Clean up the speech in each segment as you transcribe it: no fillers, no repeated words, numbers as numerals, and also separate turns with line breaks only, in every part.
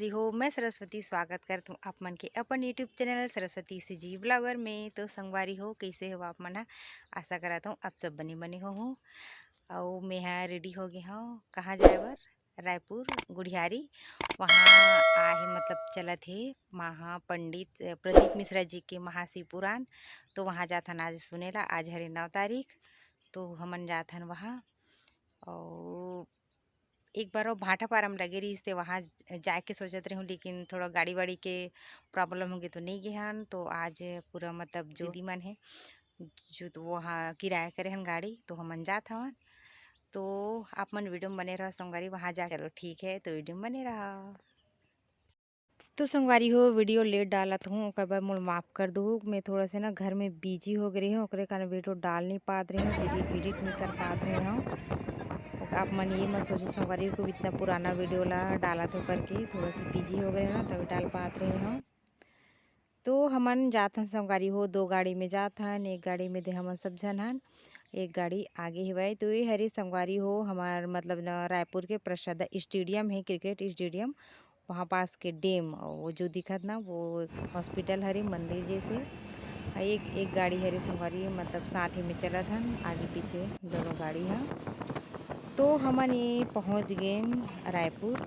संगवारी हो, मैं सरस्वती स्वागत करत हूँ आप मन के अपन यूट्यूब चैनल सरस्वती सी जी ब्लॉगर में। तो संगवारी हो, कैसे हो आप मन? आशा करत हूँ आप सब बने बने हो। और मैं यहाँ रेडी हो गई हूँ। कहाँ जाए बर? रायपुर गुढ़ियारी। वहाँ आहे मतलब चलत है पंडित प्रदीप मिश्रा जी के महाशिवपुराण। तो वहाँ जाथन आज सुनेला। आज हरे 9 तारीख। तो हमन जाथन वहाँ। और एक बार वो भाटापारा में लगे रही थे, वहाँ जाके सोचत रही हूँ, लेकिन थोड़ा गाड़ी वाड़ी के प्रॉब्लम होगी तो नहीं गए हन। तो आज पूरा मतलब जो दीदी मन है जो तो वहाँ किराया करे हन गाड़ी, तो हमन जात हवन। तो आप मन वीडियो में बने रहा संगवारी वहाँ जा। चलो ठीक है, तो वीडियो में बने रहा। तो संगवारी हो, वीडियो लेट डालत हूँ, ओकर बार मोल माफ़ कर दो। मैं थोड़ा से ना घर में बिजी हो गई हूँ, ओकरे कारण वीडियो डाल नहीं पात रही हूँ, एडिट नहीं कर पात रही हूँ। आप मन ये मत सोचो संगवारी को इतना पुराना वीडियो ला डाला तो करके थोड़ा सी बिजी हो गए ना, तभी डाल पात रहे हो। तो हमन जात हन संगवारी हो, 2 गाड़ी में जात हन। एक गाड़ी में दे हमन सब झन हन, एक गाड़ी आगे हेवाई। तो ये हरे संगवारी हो हमार मतलब न रायपुर के प्रसिद्ध स्टेडियम है, क्रिकेट स्टेडियम। वहाँ पास के डैम वो जो दिखत ना, वो हॉस्पिटल हरे मंदिर जैसे। एक गाड़ी हरे संगवारी मतलब साथ ही में चलत हन, आगे पीछे दोनों गाड़ी है। तो हमन ये पहुँच गए रायपुर।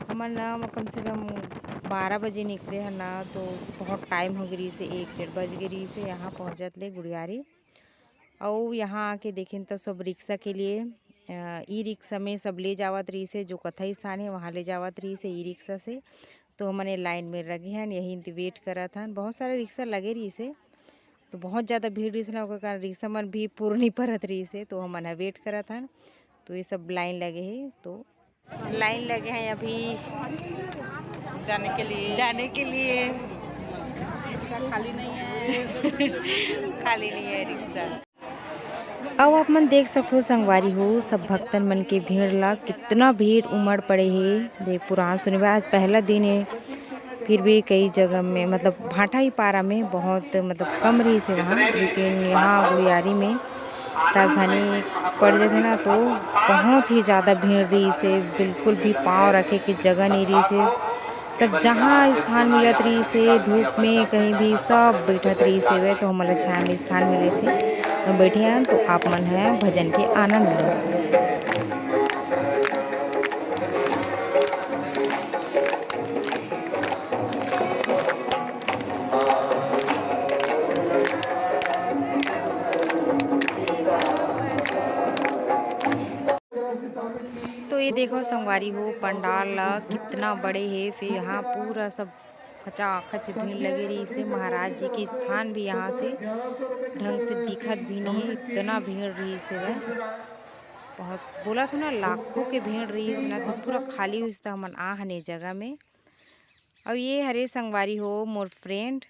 हमन ना कम से कम 12 बजे निकले हैं ना, तो बहुत टाइम हो गई से 1-1:30 बज गई से यहाँ पहुँचत ले गुड़ियारी। और यहाँ आके देखें तो सब रिक्शा के लिए ई रिक्शा में सब ले जावत रही से, जो कथा स्थान है वहाँ ले जावत रही से ई रिक्शा से। तो हमने लाइन में लगे हैं, यही वेट करत हन। बहुत सारे रिक्शा लगे रही से, तो बहुत ज़्यादा भीड़ रही से ना, ओकर कारण रिक्शा मन भी पूर्ण नहीं परत रही से। तो हमन वेट करत हन। तो ये सब लाइन लगे हैं, तो लाइन लगे हैं अभी जाने के लिए
रिक्शा खाली नहीं है।
खाली नहीं है रिक्शा। अब आप मन देख सकते हो संगवारी हो, सब भक्तन मन के भीड़ ला कितना भीड़ उमड़ पड़े है। देख पुराण सुने बार आज पहला दिन है, फिर भी कई जगह में मतलब भाटा ही पारा में बहुत मतलब कम रही से वहाँ, लेकिन यहाँ गुड़ियारी में राजधानी पड़ जाते ना, तो बहुत ही ज़्यादा भीड़ रही से। बिल्कुल भी पाँव रखे की जगह नहीं रही से। सब जहाँ स्थान मिलत रही से, धूप में कहीं भी सब बैठत रही से वे। तो हमारा छाया में स्थान मिले से हम बैठे हैं। तो आप मन है भजन के आनंद लो। तो ये देखो संगवारी हो, पंडाल ला कितना बड़े है। फिर यहाँ पूरा सब खचाखच भीड़ लगी रही से। महाराज जी के स्थान भी यहाँ से ढंग से दिखत भी नहीं है, इतना भीड़ रही से वह। बहुत बोला था ना, लाखों के भीड़ रही से ना, तो पूरा खाली हुई था हमन आ हने जगह में। और ये हरे संगवारी हो मोर फ्रेंड,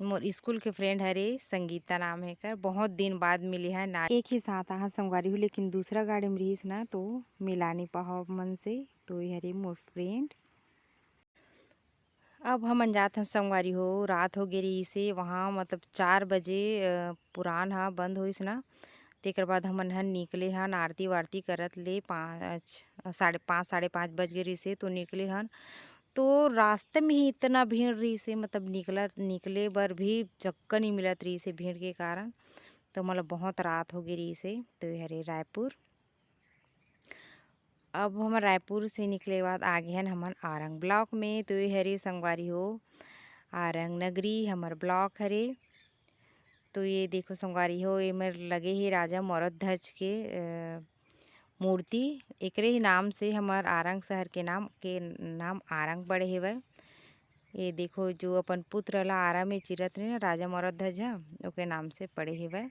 मोर स्कूल के फ्रेंड हरे, संगीता नाम है कर। बहुत दिन बाद मिली है ना, एक ही साथ आहा संगवारी हो, लेकिन दूसरा गाड़ी में रहीस ना, तो मिला नहीं पाओ मन से। तो ये हरे मोर फ्रेंड। अब हम जात हैं संगवारी हो, रात हो गई रही से वहाँ मतलब 4 बजे पुरान हा बंद होइस ना। तेकर बाद हमन हन निकले हन आरती वारती करत ले 5 साढ़े 5 बज गए रही से। तो निकले हन, तो रास्ते में ही इतना भीड़ रही से, मतलब निकले बर भी चक्कर नहीं मिलत रही से भीड़ के कारण। तो मतलब बहुत रात हो गई रही से। तो ये हरे रायपुर। अब हम रायपुर से निकले के बाद आगे हैं हमन आरंग ब्लॉक में। तो ये हरे संगवारी हो, आरंग नगरी हमार ब्लॉक हरे। तो ये देखो संगवारी हो, ये मेरे लगे ही राजा मोरध्वज के मूर्ति। एकरे ही नाम से हमार आरंग शहर के नाम आरंग पड़े हेवय। ये देखो जो अपन पुत्र ला आरा में चिरत रहे ना राजा मोरध्वज ओके नाम से पड़े हेवय।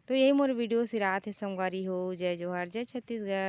तो यही मोर वीडियो सिरात है संगवारी हो। जय जोहार, जय छत्तीसगढ़।